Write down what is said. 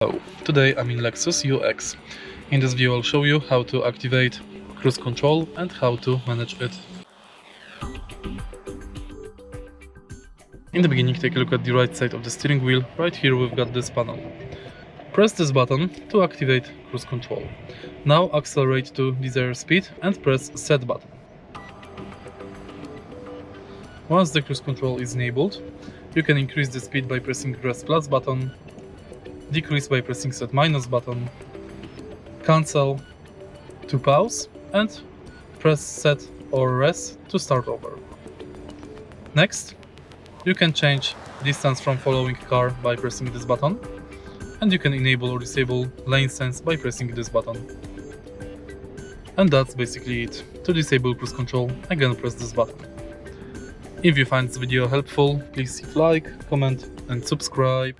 Hello, today I'm in Lexus UX. In this video I'll show you how to activate cruise control and how to manage it. In the beginning, take a look at the right side of the steering wheel. Right here we've got this panel. Press this button to activate cruise control. Now accelerate to desired speed and press set button. Once the cruise control is enabled, you can increase the speed by pressing press plus button, decrease by pressing set minus button, cancel to pause, and press set or res to start over. Next, you can change distance from following car by pressing this button, and you can enable or disable lane sense by pressing this button. And that's basically it. To disable cruise control, again press this button. If you find this video helpful, please hit like, comment and subscribe.